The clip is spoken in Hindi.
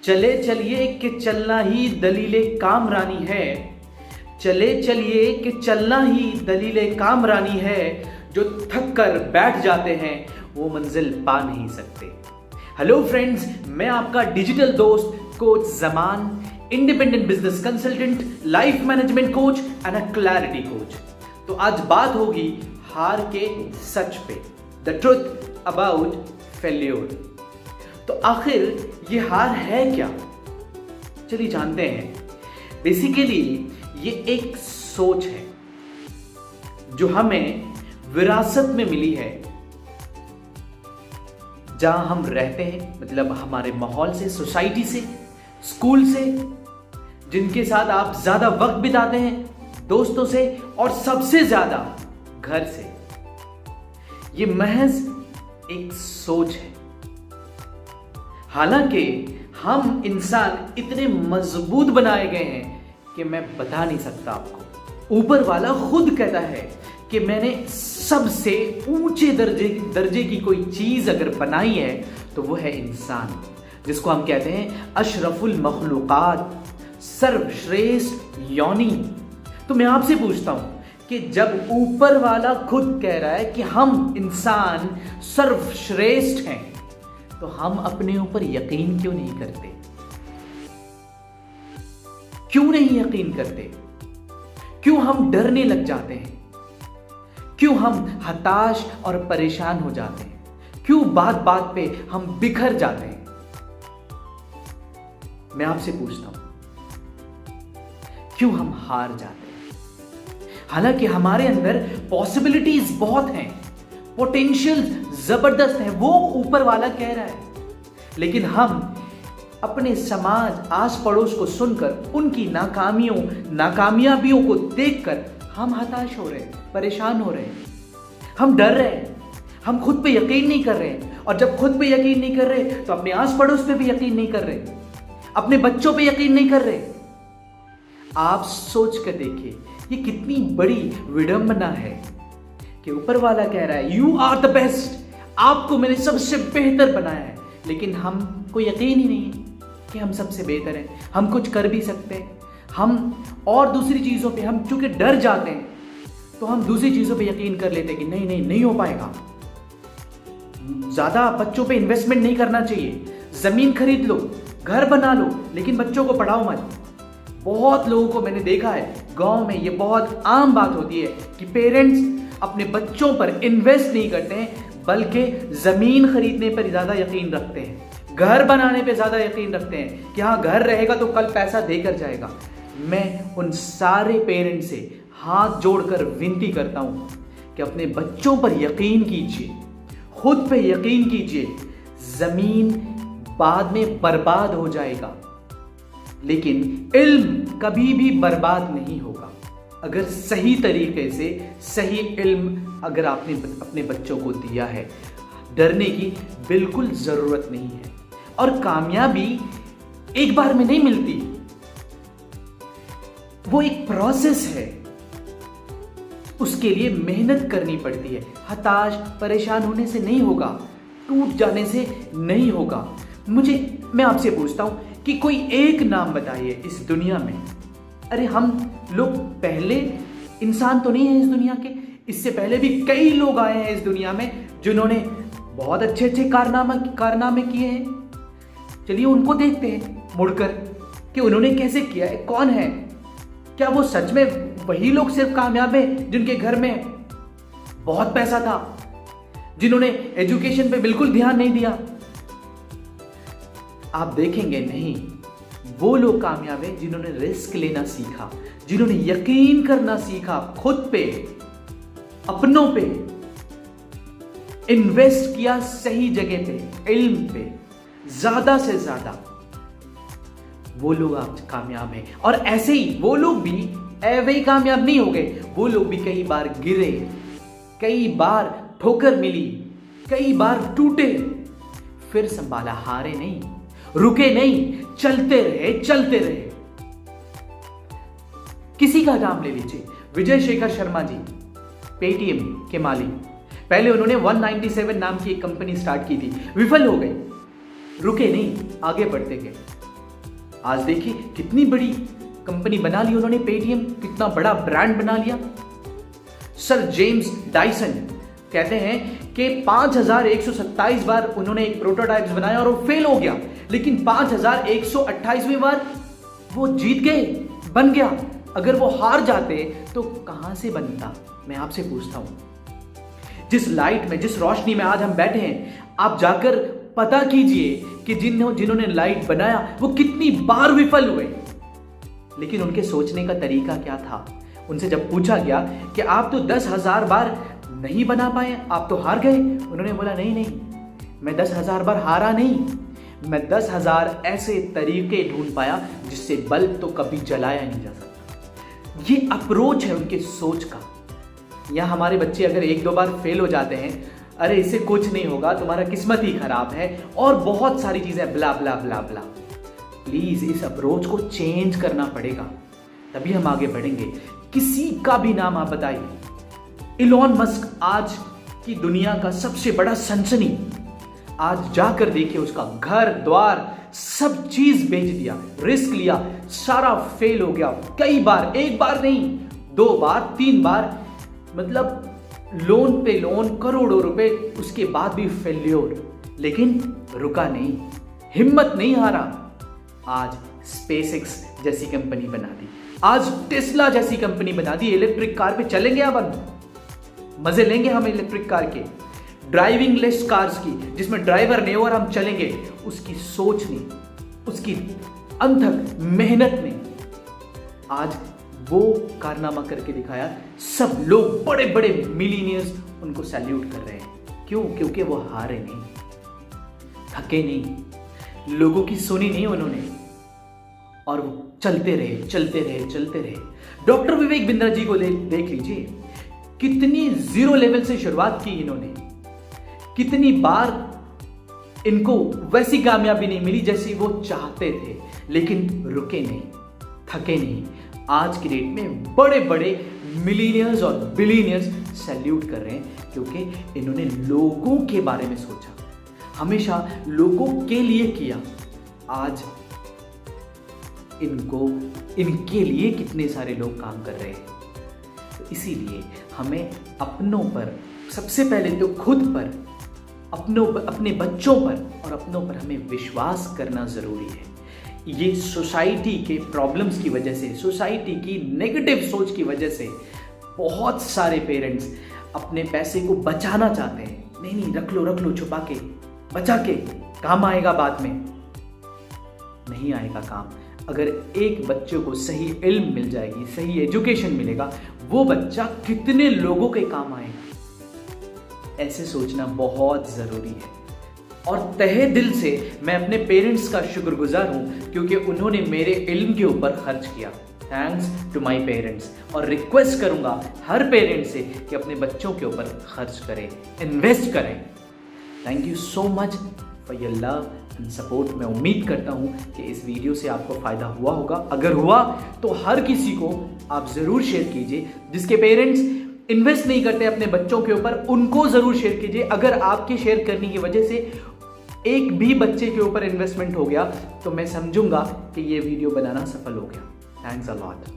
चले चलिए कि चलना ही दलीले कामरानी है। चले चलिए कि चलना ही दलीले कामरानी है। जो थक कर बैठ जाते हैं वो मंजिल पा नहीं सकते। हेलो फ्रेंड्स, मैं आपका डिजिटल दोस्त coach Zaman, independent business consultant, life management coach and a clarity coach. तो आज बात होगी हार के सच पे, द ट्रुथ अबाउट फेल्योर। तो आखिर ये हार है क्या, चलिए जानते हैं। बेसिकली ये एक सोच है जो हमें विरासत में मिली है, जहां हम रहते हैं, मतलब हमारे माहौल से, सोसाइटी से, स्कूल से, जिनके साथ आप ज्यादा वक्त बिताते हैं, दोस्तों से, और सबसे ज्यादा घर से। ये महज एक सोच है। हालांकि हम इंसान इतने मजबूत बनाए गए हैं कि मैं बता नहीं सकता आपको। ऊपर वाला खुद कहता है कि मैंने सबसे ऊंचे दर्जे की कोई चीज अगर बनाई है तो वो है इंसान, जिसको हम कहते हैं अशरफुल मखलूकात, सर्वश्रेष्ठ योनि। तो मैं आपसे पूछता हूं कि जब ऊपर वाला खुद कह रहा है कि हम इंसान सर्वश्रेष्ठ हैं, तो हम अपने ऊपर यकीन क्यों नहीं करते? क्यों नहीं यकीन करते? क्यों हम डरने लग जाते हैं? क्यों हम हताश और परेशान हो जाते हैं? क्यों बात बात पे हम बिखर जाते हैं? मैं आपसे पूछता हूं, क्यों हम हार जाते हैं? हालांकि हमारे अंदर पॉसिबिलिटीज बहुत हैं, पोटेंशियल जबरदस्त है, वो ऊपर वाला कह रहा है, लेकिन हम अपने समाज, आस पड़ोस को सुनकर, उनकी नाकामयाबियों को देखकर हम हताश हो रहे हैं, परेशान हो रहे हैं, हम डर रहे हैं, हम खुद पे यकीन नहीं कर रहे हैं। और जब खुद पे यकीन नहीं कर रहे तो अपने आस पड़ोस पे भी यकीन नहीं कर रहे, अपने बच्चों पे यकीन नहीं कर रहे। आप सोच कर देखिए, ये कितनी बड़ी विडंबना है कि ऊपर वाला कह रहा है यू आर द बेस्ट, आपको मैंने सबसे बेहतर बनाया है, लेकिन हमको यकीन ही नहीं है कि हम सबसे बेहतर हैं, हम कुछ कर भी सकते हैं। हम और दूसरी चीजों पे हम चूंकि डर जाते हैं तो हम दूसरी चीजों पे यकीन कर लेते हैं कि नहीं हो पाएगा। ज्यादा बच्चों पे इन्वेस्टमेंट नहीं करना चाहिए, जमीन खरीद लो, घर बना लो, लेकिन बच्चों को पढ़ाओ मत। बहुत लोगों को मैंने देखा है, गांव में ये बहुत आम बात होती है कि पेरेंट्स अपने बच्चों पर इन्वेस्ट नहीं करते हैं, बल्कि जमीन खरीदने पर ज्यादा यकीन रखते हैं, घर बनाने पे ज्यादा यकीन रखते हैं कि हाँ घर रहेगा तो कल पैसा देकर जाएगा। मैं उन सारे पेरेंट्स से हाथ जोड़कर विनती करता हूं कि अपने बच्चों पर यकीन कीजिए, खुद पे यकीन कीजिए। जमीन बाद में बर्बाद हो जाएगा, लेकिन इल्म कभी भी बर्बाद नहीं होगा। अगर सही तरीके से सही इल्म अगर आपने अपने बच्चों को दिया है, डरने की बिल्कुल जरूरत नहीं है। और कामयाबी एक बार में नहीं मिलती, वो एक प्रोसेस है, उसके लिए मेहनत करनी पड़ती है। हताश परेशान होने से नहीं होगा, टूट जाने से नहीं होगा। मैं आपसे पूछता हूं कि कोई एक नाम बताइए इस दुनिया में। अरे हम लोग पहले इंसान तो नहीं है इस दुनिया के, इससे पहले भी कई लोग आए हैं इस दुनिया में जिन्होंने बहुत अच्छे अच्छे कारनामे किए हैं। चलिए उनको देखते हैं मुड़कर कि उन्होंने कैसे किया है, कौन है। क्या वो सच में वही लोग सिर्फ कामयाब हैं जिनके घर में बहुत पैसा था, जिन्होंने एजुकेशन पे बिल्कुल ध्यान नहीं दिया? आप देखेंगे नहीं, वो लोग कामयाब हैं जिन्होंने रिस्क लेना सीखा, जिन्होंने यकीन करना सीखा, खुद पे, अपनों पे इन्वेस्ट किया, सही जगह पे, इल्म पे, ज्यादा से ज्यादा। वो लोग आज कामयाब हैं। और ऐसे ही वो लोग भी वही कामयाब नहीं हो गए, वो लोग भी कई बार गिरे, कई बार ठोकर मिली, कई बार टूटे, फिर संभाला, हारे नहीं, रुके नहीं, चलते रहे। किसी का नाम ले लीजिए, विजय शेखर शर्मा जी, पेटीएम के मालिक। पहले उन्होंने 197 नाम की एक कंपनी स्टार्ट की थी, विफल हो गई, रुके नहीं, आगे बढ़ते गए। आज देखिए कितनी बड़ी कंपनी बना ली उन्होंने, पेटीएम कितना बड़ा ब्रांड बना लिया। सर जेम्स डायसन कहते हैं कि 5127 बार उन्होंने एक प्रोटोटाइप बनाया और वो फेल हो गया, लेकिन 5128वीं बार वो जीत गए, बन गया। अगर वो हार जाते तो कहां से बनता? मैं आपसे पूछता हूं। जिस लाइट में, जिस रोशनी में आज हम बैठे हैं, आप जाकर पता कीजिए कि जिन्होंने लाइट बनाया वो कितनी बार विफल हुए, लेकिन उनके सोचने का तरीका क्या था? उनसे जब पूछा गया कि आप तो 10,000 बार नहीं बना पाए, आप तो हार गए, उन्होंने बोला नहीं, मैं 10,000 बार हारा नहीं, मैं 10,000 ऐसे तरीके ढूंढ पाया जिससे बल्ब तो कभी जलाया नहीं जा सकता। ये अप्रोच है उनके सोच का। या हमारे बच्चे अगर 1-2 बार फेल हो जाते हैं, अरे इससे कुछ नहीं होगा, तुम्हारा किस्मत ही खराब है, और बहुत सारी चीजें ब्ला ब्ला ब्ला ब्ला। प्लीज इस अप्रोच को चेंज करना पड़ेगा, तभी हम आगे बढ़ेंगे। किसी का भी नाम आप बताइए, इलॉन मस्क आज की दुनिया का सबसे बड़ा सनसनी, आज जाकर देखिए उसका घर द्वार सब चीज बेच दिया, रिस्क लिया, सारा फेल हो गया कई बार, एक बार नहीं 2 बार 3 बार, मतलब लोन पे लोन, करोड़ों रुपए, उसके बाद भी फेल्योर, लेकिन रुका नहीं, हिम्मत नहीं हारा। आज स्पेसएक्स जैसी कंपनी बना दी, आज टेस्ला जैसी कंपनी बना दी, इलेक्ट्रिक कार पे चलेंगे, अब मजे लेंगे हम इलेक्ट्रिक कार के, ड्राइविंग लेस कार्स की, जिसमें ड्राइवर नहीं और हम चलेंगे। उसकी सोच ने, उसकी अथक मेहनत ने आज वो कारनामा करके दिखाया। सब लोग, बड़े बड़े मिलीनियर्स उनको सैल्यूट कर रहे हैं। क्यों? क्योंकि वो हारे नहीं, थके नहीं, लोगों की सुनी नहीं उन्होंने, और वो चलते रहे चलते रहे चलते रहे। डॉक्टर विवेक बिंद्रा जी को देख लीजिए, कितनी जीरो लेवल से शुरुआत की इन्होंने, कितनी बार इनको वैसी कामयाबी नहीं मिली जैसी वो चाहते थे, लेकिन रुके नहीं, थके नहीं। आज की डेट में बड़े बड़े मिलीनियर्स और बिलीनियर्स सैल्यूट कर रहे हैं, क्योंकि इन्होंने लोगों के बारे में सोचा, हमेशा लोगों के लिए किया। आज इनके लिए कितने सारे लोग काम कर रहे हैं। तो इसीलिए हमें अपनों पर, सबसे पहले तो खुद पर, अपने बच्चों पर और अपनों पर हमें विश्वास करना जरूरी है। ये सोसाइटी के प्रॉब्लम्स की वजह से, सोसाइटी की नेगेटिव सोच की वजह से बहुत सारे पेरेंट्स अपने पैसे को बचाना चाहते हैं। नहीं, रख लो छुपा के, बचा के, काम आएगा बाद में। नहीं आएगा काम। अगर एक बच्चे को सही इल्म मिल जाएगी, सही एजुकेशन मिलेगा, वो बच्चा कितने लोगों के काम आएगा। ऐसे सोचना बहुत जरूरी है। और तहे दिल से मैं अपने पेरेंट्स का शुक्रगुजार हूं, क्योंकि उन्होंने मेरे इल्म के ऊपर खर्च किया। Thanks to my parents. और रिक्वेस्ट करूंगा हर पेरेंट से कि अपने बच्चों के ऊपर खर्च करें, इन्वेस्ट करें। Thank you so much for your love and support. मैं उम्मीद करता हूं कि इस वीडियो से आपको फायदा हुआ होगा। अगर हुआ तो हर किसी को आप जरूर शेयर कीजिए। जिसके पेरेंट्स इन्वेस्ट नहीं करते अपने बच्चों के ऊपर, उनको जरूर शेयर कीजिए। अगर आपके शेयर करने की वजह से एक भी बच्चे के ऊपर इन्वेस्टमेंट हो गया तो मैं समझूंगा कि ये वीडियो बनाना सफल हो गया। Thanks a lot.